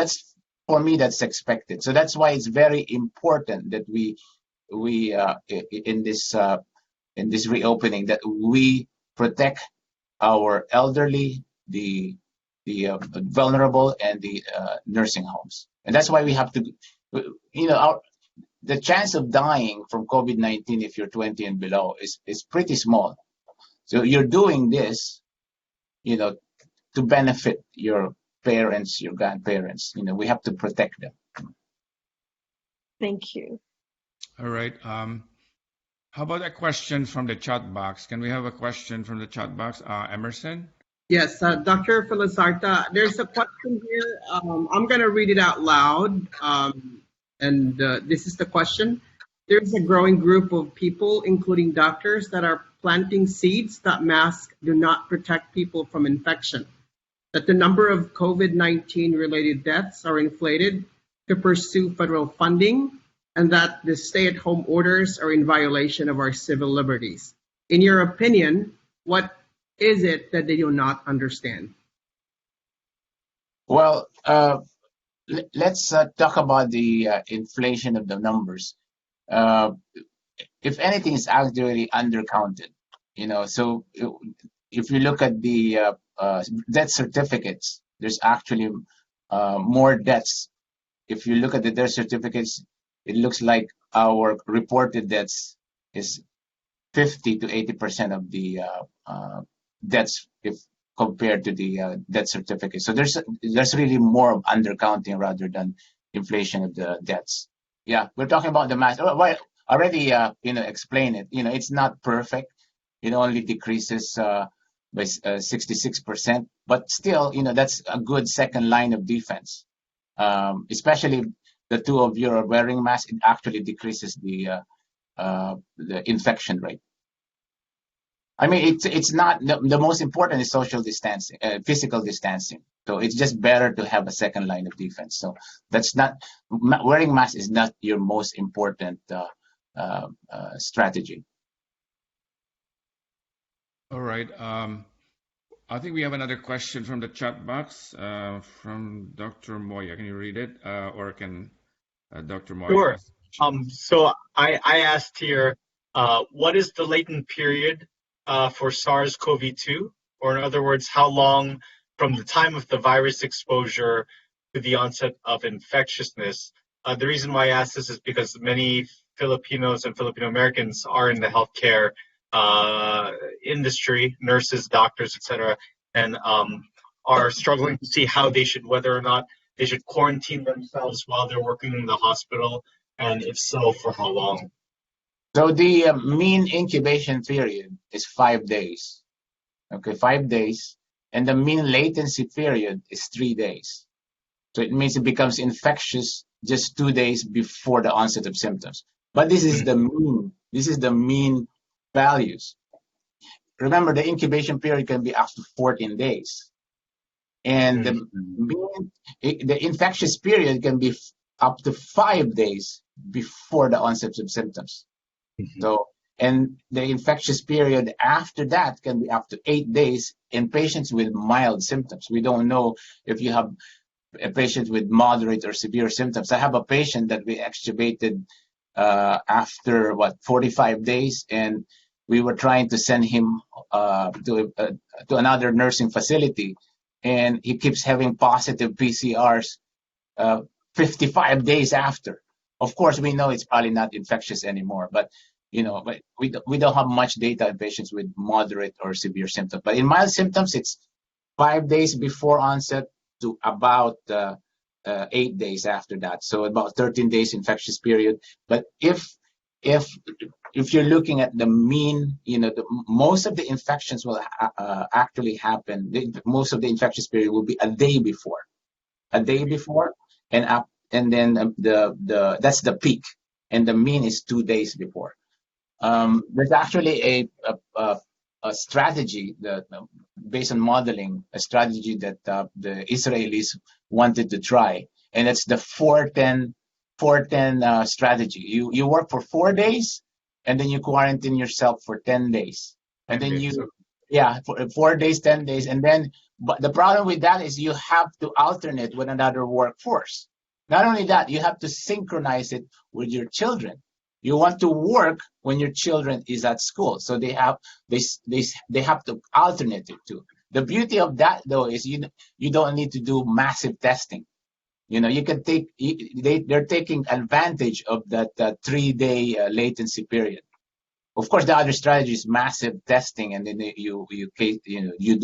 [SPEAKER 8] for me, that's expected. So that's why it's very important that we in this reopening, that we protect our elderly, the vulnerable, and the nursing homes. And that's why we have to, the chance of dying from COVID-19 if you're 20 and below is pretty small. So you're doing this, to benefit your parents, your grandparents. We have to protect them.
[SPEAKER 2] Thank you.
[SPEAKER 1] All right. How about a question from the chat box? Can we have a question from the chat box? Emerson?
[SPEAKER 3] Yes, Dr. Felizarta, there's a question here. I'm going to read it out loud. This is the question. There's a growing group of people, including doctors, that are planting seeds that masks do not protect people from infection, that the number of COVID-19 related deaths are inflated to pursue federal funding, and that the stay-at-home orders are in violation of our civil liberties. In your opinion, what is it that they do not understand?
[SPEAKER 8] Well, let's talk about the inflation of the numbers. If anything, it's actually undercounted. So if you look at the death certificates, there's actually more deaths. If you look at the death certificates, it looks like our reported deaths is 50 to 80% of the deaths if compared to the death certificate. So there's really more of undercounting rather than inflation of the deaths. Yeah, we're talking about the mass. Well, already explain it. It's not perfect. It only decreases by 66%, but still, that's a good second line of defense. Especially the two of you are wearing masks, it actually decreases the infection rate. I mean, it's not the most important is social distancing, physical distancing. So it's just better to have a second line of defense. So that's not wearing masks is not your most important strategy.
[SPEAKER 1] All right. I think we have another question from the chat box from Dr. Moya. Can you read it, or can Dr. Moya?
[SPEAKER 6] Sure. So I asked here, what is the latent period for SARS-CoV-2? Or in other words, how long from the time of the virus exposure to the onset of infectiousness? The reason why I ask this is because many Filipinos and Filipino Americans are in the healthcare industry, nurses, doctors, etc., and are struggling to see how they should, whether or not they should quarantine themselves while they're working in the hospital, and if so, for how long?
[SPEAKER 8] So the mean incubation period is 5 days. Okay, 5 days. And the mean latency period is 3 days. So it means it becomes infectious just 2 days before the onset of symptoms. But this is the mean. This is the mean values. Remember, the incubation period can be up to 14 days. And the infectious period can be up to 5 days before the onset of symptoms. So, and the infectious period after that can be up to 8 days in patients with mild symptoms. We don't know if you have a patient with moderate or severe symptoms. I have a patient that we extubated after 45 days, and we were trying to send him to another nursing facility, and he keeps having positive PCRs 55 days after. Of course, we know it's probably not infectious anymore, but but we don't have much data in patients with moderate or severe symptoms. But in mild symptoms, it's 5 days before onset to about 8 days after that. So about 13 days infectious period. But if you're looking at the mean, most of the infections will actually happen. Most of the infectious period will be a day before, and then that's the peak, and the mean is 2 days before. There's actually a strategy that, based on modeling, a strategy that the Israelis wanted to try, and it's the 4-10 strategy. You work for 4 days, and then you quarantine yourself for 10 days, and then for 4 days, 10 days, and then. But the problem with that is you have to alternate with another workforce. Not only that, you have to synchronize it with your children. You want to work when your children is at school, so they have to alternate it too. The beauty of that, though, is you don't need to do massive testing. You can they're taking advantage of that 3-day latency period. Of course, the other strategy is massive testing, and then you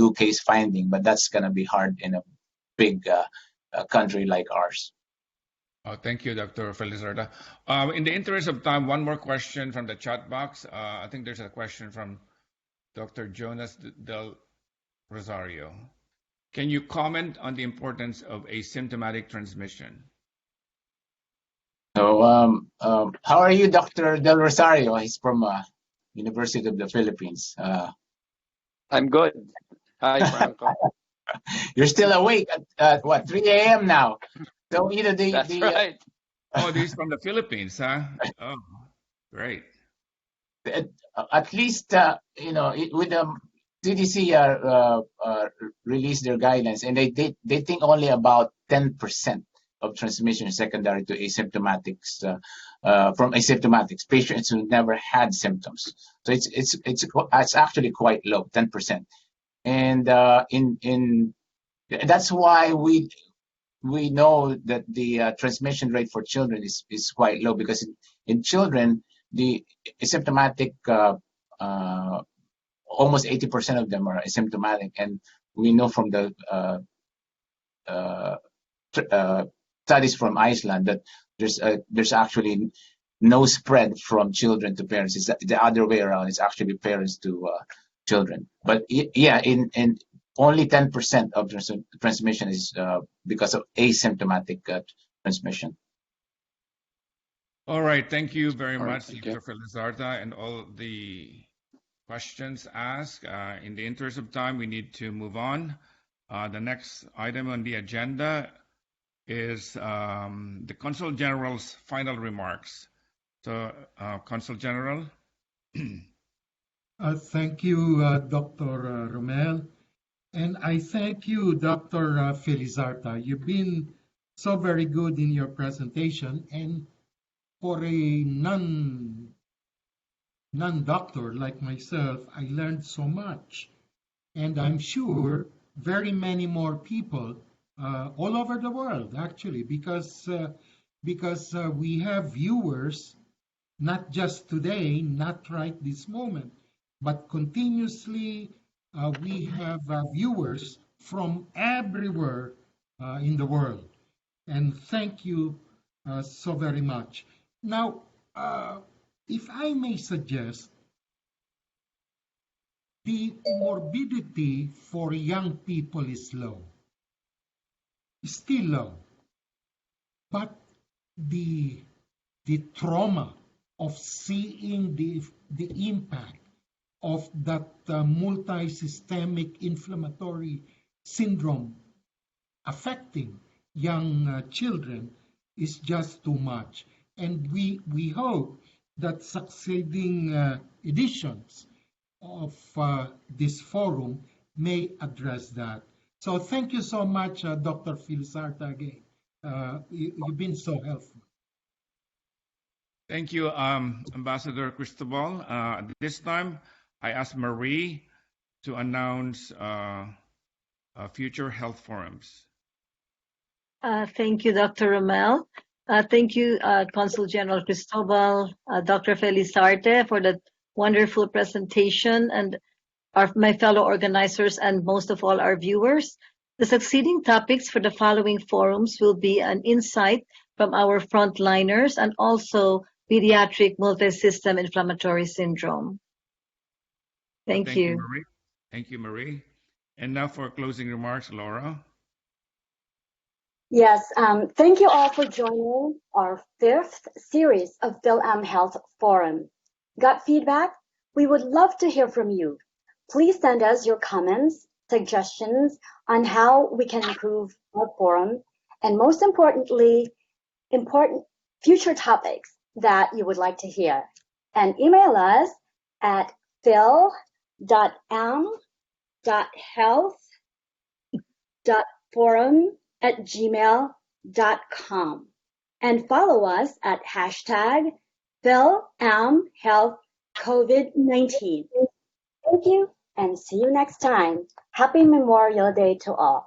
[SPEAKER 8] do case finding, but that's gonna be hard in big country like ours.
[SPEAKER 1] Thank you, Dr. Felizarta. In the interest of time, one more question from the chat box. I think there's a question from Dr. Jonas Del Rosario. Can you comment on the importance of asymptomatic transmission?
[SPEAKER 8] So, how are you, Dr. Del Rosario? He's from University of the Philippines.
[SPEAKER 9] I'm good. Hi, Franco.
[SPEAKER 8] You're still awake at what, 3 a.m. now? So either
[SPEAKER 9] That's right.
[SPEAKER 1] Oh, these from the Philippines, huh? Oh, great.
[SPEAKER 8] At least with the CDC released their guidelines, and they think only about 10% of transmission is secondary to asymptomatics from asymptomatics patients who never had symptoms. So it's actually quite low, 10%, and that's why we know that the transmission rate for children is quite low, because in children the asymptomatic almost 80% of them are asymptomatic, and we know from the studies from Iceland that there's actually no spread from children to parents. It's the other way around. It's actually parents to children. But yeah, in only 10% of transmission is because of asymptomatic transmission.
[SPEAKER 1] All right. Thank you very much,
[SPEAKER 9] Thank
[SPEAKER 1] Dr. Felizarta, and all the questions asked. In the interest of time, we need to move on. The next item on the agenda is the Consul General's final remarks. So, Consul General.
[SPEAKER 7] Thank you, Dr. Ramel. And I thank you, Dr. Felizarta. You've been so very good in your presentation, and for a non-doctor like myself, I learned so much. And I'm sure very many more people all over the world, actually, because we have viewers, not just today, not right this moment, but continuously. We have viewers from everywhere in the world. And thank you so very much. Now, if I may suggest, the morbidity for young people is low, still low, but the trauma of seeing the impact of that multi-systemic inflammatory syndrome affecting young children is just too much. And we hope that succeeding editions of this forum may address that. So thank you so much, Dr. Felizarta, again. You've been so helpful.
[SPEAKER 1] Thank you, Ambassador Cristobal. At this time, I ask Marie to announce future health forums.
[SPEAKER 2] Thank you, Dr. Ramel. Thank you, Consul General Cristobal, Dr. Felizarta, for the wonderful presentation, and my fellow organizers, and most of all, our viewers. The succeeding topics for the following forums will be an insight from our frontliners and also pediatric multi-system inflammatory syndrome. Thank you.
[SPEAKER 1] Marie. Thank you, Marie. And now for closing remarks, Laura.
[SPEAKER 4] Yes, thank you all for joining our 5th series of PhilAm Health Forum. Got feedback? We would love to hear from you. Please send us your comments, suggestions on how we can improve our forum, and most importantly, important future topics that you would like to hear. And email us at phil.am.health.forum@gmail.com, and follow us at #PhilAmHealthCovid-19. Thank you, and see you next time. Happy Memorial Day to all.